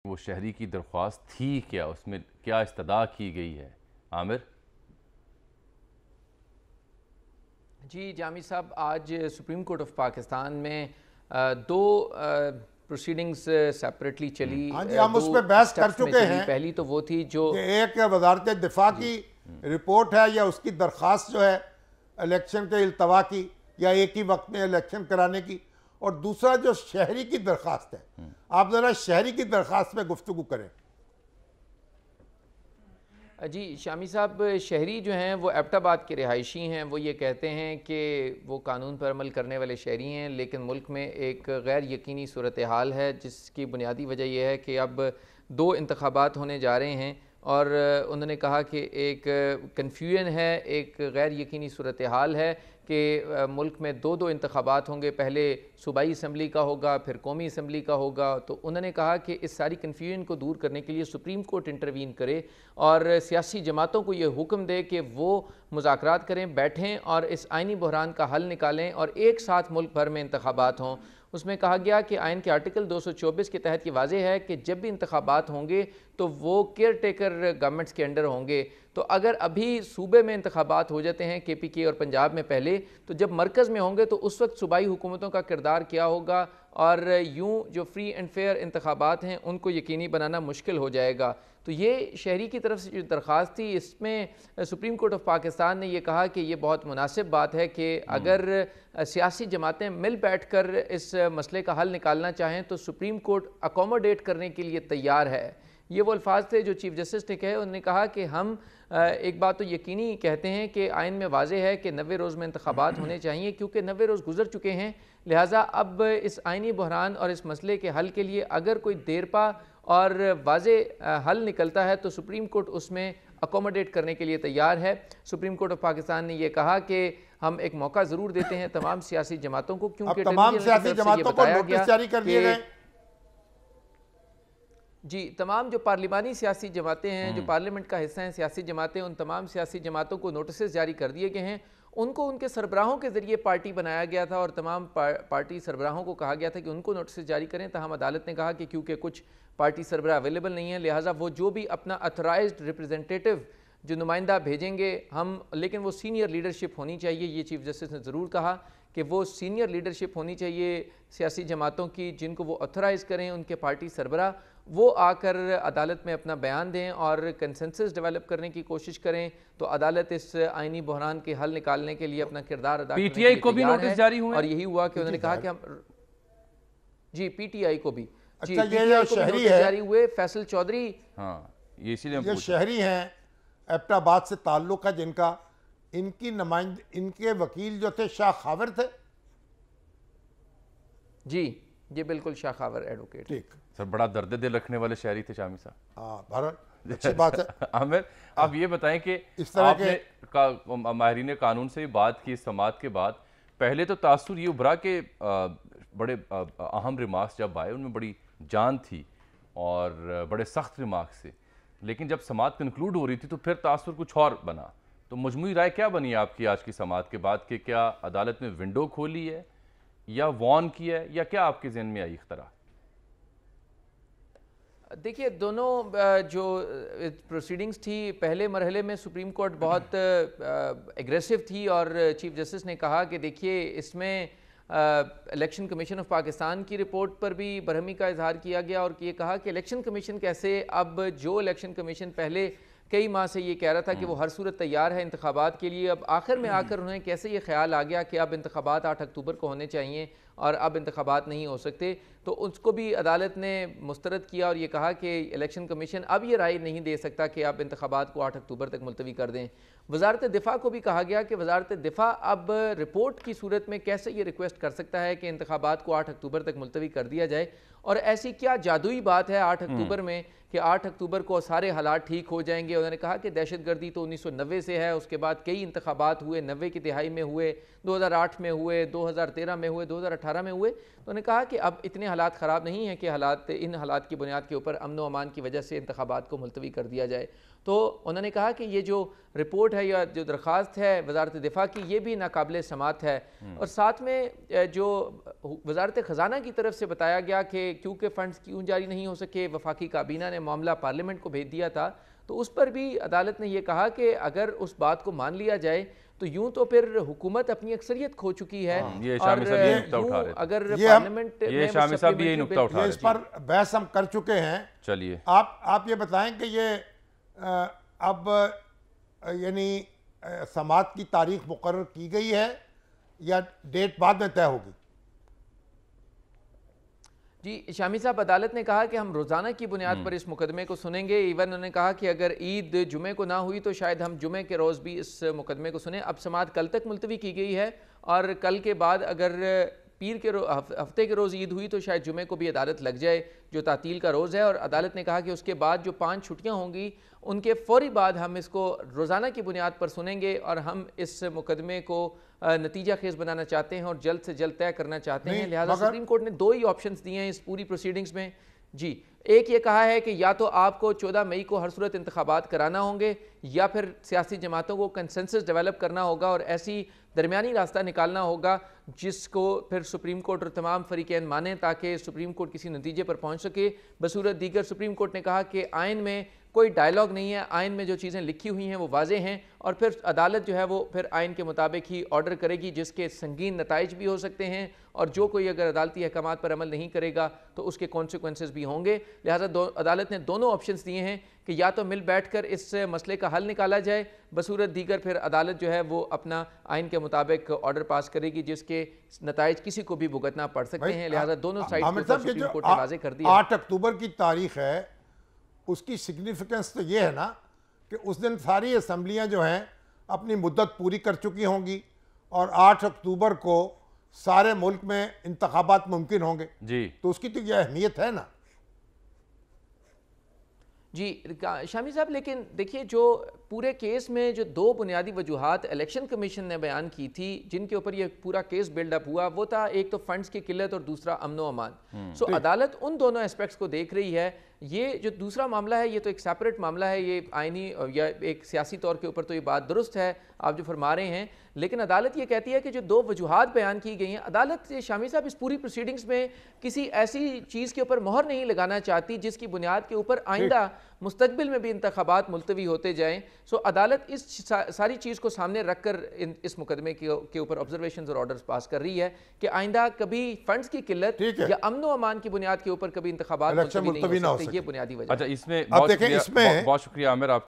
وہ شہری کی درخواست تھی کیا، اس میں کیا استدعا کی گئی ہے؟ عامر؟ جی جامی صاحب، آج سپریم کورٹ آف پاکستان میں دو پروسیڈنگز سیپریٹلی چلی. ہاں جی، ہم اس پہ بحث کر چکے ہیں. پہلی تو وہ تھی جو کہ ایک وزارت دفاع کی رپورٹ ہے یا اس کی درخواست جو ہے الیکشن کے التوا کی یا ایک ہی وقت میں الیکشن کرانے کی، اور دوسرا جو شہری کی درخواست ہے. آپ ذرا شہری کی درخواست پہ گفتگو کریں. جی شامی صاحب، شہری جو ہیں وہ ایبٹ آباد کے رہائشی ہیں. وہ یہ کہتے ہیں کہ وہ قانون پر عمل کرنے والے شہری ہیں، لیکن ملک میں ایک غیر یقینی صورتحال ہے جس کی بنیادی وجہ یہ ہے کہ اب 2 انتخابات ہونے جا رہے ہیں، اور انہوں نے کہا کہ ایک کنفیوژن ہے، ایک غیر یقینی صورتحال ہے کہ ملک میں 2 انتخابات ہوں گے. پہلے صوبائی اسمبلی کا ہوگا، پھر قومی اسمبلی کا ہوگا. تو انہوں نے کہا کہ اس ساری کنفیوژن کو دور کرنے کے لیے سپریم کورٹ انٹروین کرے اور سیاسی جماعتوں کو یہ حکم دے کہ وہ مذاکرات کریں، بیٹھیں اور اس آئینی بحران کا حل نکالیں اور ایک ساتھ ملک بھر میں انتخابات ہوں. اس میں کہا گیا کہ آئین کے آرٹیکل 224 کے تحت یہ واضح ہے کہ جب بھی انتخابات ہوں گے تو وہ کیئر ٹیکر گورنمنٹس کے انڈر ہوں گے. تو اگر ابھی صوبے میں انتخابات ہو جاتے ہیں KPK اور پنجاب میں پہلے، تو جب مرکز میں ہوں گے تو اس وقت صوبائی حکومتوں کا کردار کیا ہوگا، اور یوں جو فری اینڈ فیئر انتخابات ہیں ان کو یقینی بنانا مشکل ہو جائے گا. تو یہ شہری کی طرف سے جو درخواست تھی، اس میں سپریم کورٹ آف پاکستان نے یہ کہا کہ یہ بہت مناسب بات ہے کہ اگر سیاسی جماعتیں مل بیٹھ کر اس مسئلے کا حل نکالنا چاہیں تو سپریم کورٹ اکوموڈیٹ کرنے کے لیے تیار ہے. یہ وہ الفاظ تھے جو چیف جسٹس نے کہے. انہوں نے کہا کہ ہم ایک بات تو یقینی کہتے ہیں کہ آئین میں واضح ہے کہ 90 روز میں انتخابات ہونے چاہیے، کیونکہ 90 روز گزر چکے ہیں. لہٰذا اب اس آئینی بحران اور اس مسئلے کے حل کے لیے اگر کوئی دیرپا اور واضح حل نکلتا ہے تو سپریم کورٹ اس میں اکوموڈیٹ کرنے کے لیے تیار ہے. سپریم کورٹ آف پاکستان نے یہ کہا کہ ہم ایک موقع ضرور دیتے ہیں تمام سیاسی جماعتوں کو، کیونکہ تمام سیاسی جماعتوں کو نوٹس جاری کر دیے گئے. جی، تمام جو پارلیمانی سیاسی جماعتیں ہیں، جو پارلیمنٹ کا حصہ ہیں سیاسی جماعتیں، ان تمام سیاسی جماعتوں کو نوٹسز جاری کر دیے گئے ہیں. ان کو ان کے سربراہوں کے ذریعے پارٹی بنایا گیا تھا اور تمام پارٹی سربراہوں کو کہا گیا تھا کہ ان کو نوٹسز جاری کریں. تاہم عدالت نے کہا کہ کیونکہ کچھ پارٹی سربراہ اویلیبل نہیں ہیں، لہٰذا وہ جو بھی اپنا اتھرائزڈ ریپریزنٹیٹیو جو نمائندہ بھیجیں گے ہم، لیکن وہ سینئر لیڈرشپ ہونی چاہیے. یہ چیف جسٹس نے ضرور کہا کہ وہ سینئر لیڈرشپ ہونی چاہیے سیاسی جماعتوں کی، جن کو وہ اتھرائز کریں ان کے پارٹی سربراہ، وہ آ کر عدالت میں اپنا بیان دیں اور کنسنسس ڈیولپ کرنے کی کوشش کریں. تو عدالت اس آئینی بحران کے حل نکالنے کے لیے اپنا کردار ادا کرنے کے لیے کو بھی نوٹس جاری ہوئے، اور یہی ہوا کہ انہوں نے کہا کہ ہم جی PTI کو بھی یہ شہری ہے جاری ہوئے. فیصل چودھری، ہاں یہ شہری ہیں، ایبٹ آباد سے تعلق ہے جن کا، ان کی نمائند ان کے وکیل جو تھے شاہ خاور تھے. جی یہ بالکل شاہ خاور ایڈوکیٹ. ٹھیک سر، بڑا درد دل رکھنے والے شہری تھے شامی صاحب. ہاں بہرحال اچھی بات ہے. عامر، آپ یہ بتائیں کہ آپ نے ماہرین قانون سے بات کی اس سماعت کے بعد، پہلے تو تاثر یہ ابھرا کہ بڑے اہم ریمارکس جب آئے ان میں بڑی جان تھی اور بڑے سخت ریمارکس تھے، لیکن جب سماعت کنکلوڈ ہو رہی تھی تو پھر تاثر کچھ اور بنا. تو مجموعی رائے کیا بنی آپ کی آج کی سماعت کے بعد کہ کیا عدالت نے ونڈو کھولی ہے یا وارن کیا ہے، یا کیا آپ کے ذہن میں آئی اختراع؟ دیکھیے، دونوں جو پروسیڈنگز تھی، پہلے مرحلے میں سپریم کورٹ بہت ایگریسو تھی اور چیف جسٹس نے کہا کہ دیکھیے اس میں الیکشن کمیشن آف پاکستان کی رپورٹ پر بھی برہمی کا اظہار کیا گیا، اور یہ کہا کہ الیکشن کمیشن کیسے، اب جو الیکشن کمیشن پہلے کئی ماہ سے یہ کہہ رہا تھا کہ وہ ہر صورت تیار ہے انتخابات کے لیے، اب آخر میں آ کر انہیں کیسے یہ خیال آ گیا کہ اب انتخابات 8 اکتوبر کو ہونے چاہیے اور اب انتخابات نہیں ہو سکتے. تو اس کو بھی عدالت نے مسترد کیا اور یہ کہا کہ الیکشن کمیشن اب یہ رائے نہیں دے سکتا کہ اب انتخابات کو 8 اکتوبر تک ملتوی کر دیں. وزارت دفاع کو بھی کہا گیا کہ وزارت دفاع اب رپورٹ کی صورت میں کیسے یہ ریکویسٹ کر سکتا ہے کہ انتخابات کو 8 اکتوبر تک ملتوی کر دیا جائے، اور ایسی کیا جادوئی بات ہے 8 اکتوبر میں کہ 8 اکتوبر کو سارے حالات ٹھیک ہو جائیں گے. انہوں نے کہا کہ دہشت گردی تو 1990 سے ہے، اس کے بعد کئی انتخابات ہوئے، 90 کی دہائی میں ہوئے، 2008 میں ہوئے، 2013 میں ہوئے، 2018 2018 میں ہوئے. تو انہوں نے کہا کہ اب اتنے حالات خراب نہیں ہیں کہ ان حالات کی بنیاد کے اوپر امن و امان کی وجہ سے انتخابات کو ملتوی کر دیا جائے. تو انہوں نے کہا کہ یہ جو رپورٹ ہے یا جو درخواست ہے وزارت دفاع کی یہ بھی ناقابل سماعت ہے. اور ساتھ میں جو وزارت خزانہ کی طرف سے بتایا گیا کہ کیونکہ فنڈز کیوں جاری نہیں ہو سکے، وفاقی کابینہ نے معاملہ پارلیمنٹ کو بھیج دیا تھا، تو اس پر بھی عدالت نے یہ کہا کہ اگر اس بات کو مان لیا جائے تو یوں تو پھر حکومت اپنی اکثریت کھو چکی ہے. اور اگر پارلیمنٹ یہ شامی صاحب بھی یہی نقطہ اٹھا رہے ہیں، اس پر بحث ہم کر چکے ہیں. چلیے آپ یہ بتائیں کہ یہ اب یعنی سماعت کی تاریخ مقرر کی گئی ہے یا ڈیٹ بعد میں طے ہوگی؟ جی شامی صاحب، عدالت نے کہا کہ ہم روزانہ کی بنیاد پر اس مقدمے کو سنیں گے. ایون انہوں نے کہا کہ اگر عید جمعے کو نہ ہوئی تو شاید ہم جمعے کے روز بھی اس مقدمے کو سنیں. اب سماعت کل تک ملتوی کی گئی ہے اور کل کے بعد اگر ہفتے کے روز عید ہوئی تو شاید جمعے کو بھی عدالت لگ جائے جو تعطیل کا روز ہے. اور عدالت نے کہا کہ اس کے بعد جو 5 چھٹیاں ہوں گی ان کے فوری بعد ہم اس کو روزانہ کی بنیاد پر سنیں گے اور ہم اس مقدمے کو نتیجہ خیز بنانا چاہتے ہیں اور جلد سے جلد طے کرنا چاہتے ہیں. لہٰذا سپریم کورٹ نے 2 ہی آپشنز دیے ہیں اس پوری پروسیڈنگز میں. جی ایک یہ کہا ہے کہ یا تو آپ کو 14 مئی کو ہر صورت انتخابات کرانا ہوں گے یا پھر سیاسی جماعتوں کو کنسنسس ڈیولپ کرنا ہوگا اور ایسی درمیانی راستہ نکالنا ہوگا جس کو پھر سپریم کورٹ اور تمام فریقین مانیں تاکہ سپریم کورٹ کسی نتیجے پر پہنچ سکے. بصورت دیگر سپریم کورٹ نے کہا کہ آئین میں کوئی ڈائیلاگ نہیں ہے، آئین میں جو چیزیں لکھی ہوئی ہیں وہ واضح ہیں اور پھر عدالت جو ہے وہ پھر آئین کے مطابق ہی آرڈر کرے گی جس کے سنگین نتائج بھی ہو سکتے ہیں اور جو کوئی اگر عدالتی احکامات پر عمل نہیں کرے گا تو اس کے کانسیکوینسز بھی ہوں گے. لہٰذا عدالت نے دونوں آپشنز دیے ہیں کہ یا تو مل بیٹھ کر اس مسئلے کا حل نکالا جائے، بصورت دیگر پھر عدالت جو ہے وہ اپنا آئین کے مطابق آرڈر پاس کرے گی جس کے نتائج کسی کو بھی بھگتنا پڑ سکتے ہیں. لہٰذا دونوں سائڈ کو سپریم کورٹ نے واضح کر دیا. 8 اکتوبر کی تاریخ ہے، اس کی سگنیفیکنس تو یہ ہے نا کہ اس دن ساری اسمبلیاں جو ہیں اپنی مدت پوری کر چکی ہوں گی اور 8 اکتوبر کو سارے ملک میں انتخابات ممکن ہوں گے. جی تو اس کی تو یہ اہمیت ہے نا. جی شامی صاحب، لیکن دیکھیے جو پورے کیس میں جو 2 بنیادی وجوہات الیکشن کمیشن نے بیان کی تھی جن کے اوپر یہ پورا کیس بیلڈ اپ ہوا، وہ تھا ایک تو فنڈز کی قلت اور دوسرا امن و امان. سو عدالت ان دونوں اسپیکٹس کو دیکھ رہی ہے. یہ جو دوسرا معاملہ ہے یہ تو ایک سیپریٹ معاملہ ہے، یہ آئینی یا ایک سیاسی طور کے اوپر تو یہ بات درست ہے آپ جو فرما رہے ہیں، لیکن عدالت یہ کہتی ہے کہ جو 2 وجوہات بیان کی گئی ہیں، عدالت شامی صاحب اس پوری پروسیڈنگز میں کسی ایسی چیز کے اوپر مہر نہیں لگانا چاہتی جس کی بنیاد کے اوپر آئندہ مستقبل میں بھی انتخابات ملتوی ہوتے جائیں. سو عدالت اس ساری چیز کو سامنے رکھ کر اس مقدمے کے اوپر آبزرویشنز اور آرڈرز پاس کر رہی ہے کہ آئندہ کبھی فنڈز کی قلت یا امن و امان کی بنیاد کے اوپر کبھی انتخابات ملتوی نہیں ہو سکتے. یہ بنیادی وجہ. اچھا اس میں بہت شکریہ عامر آپ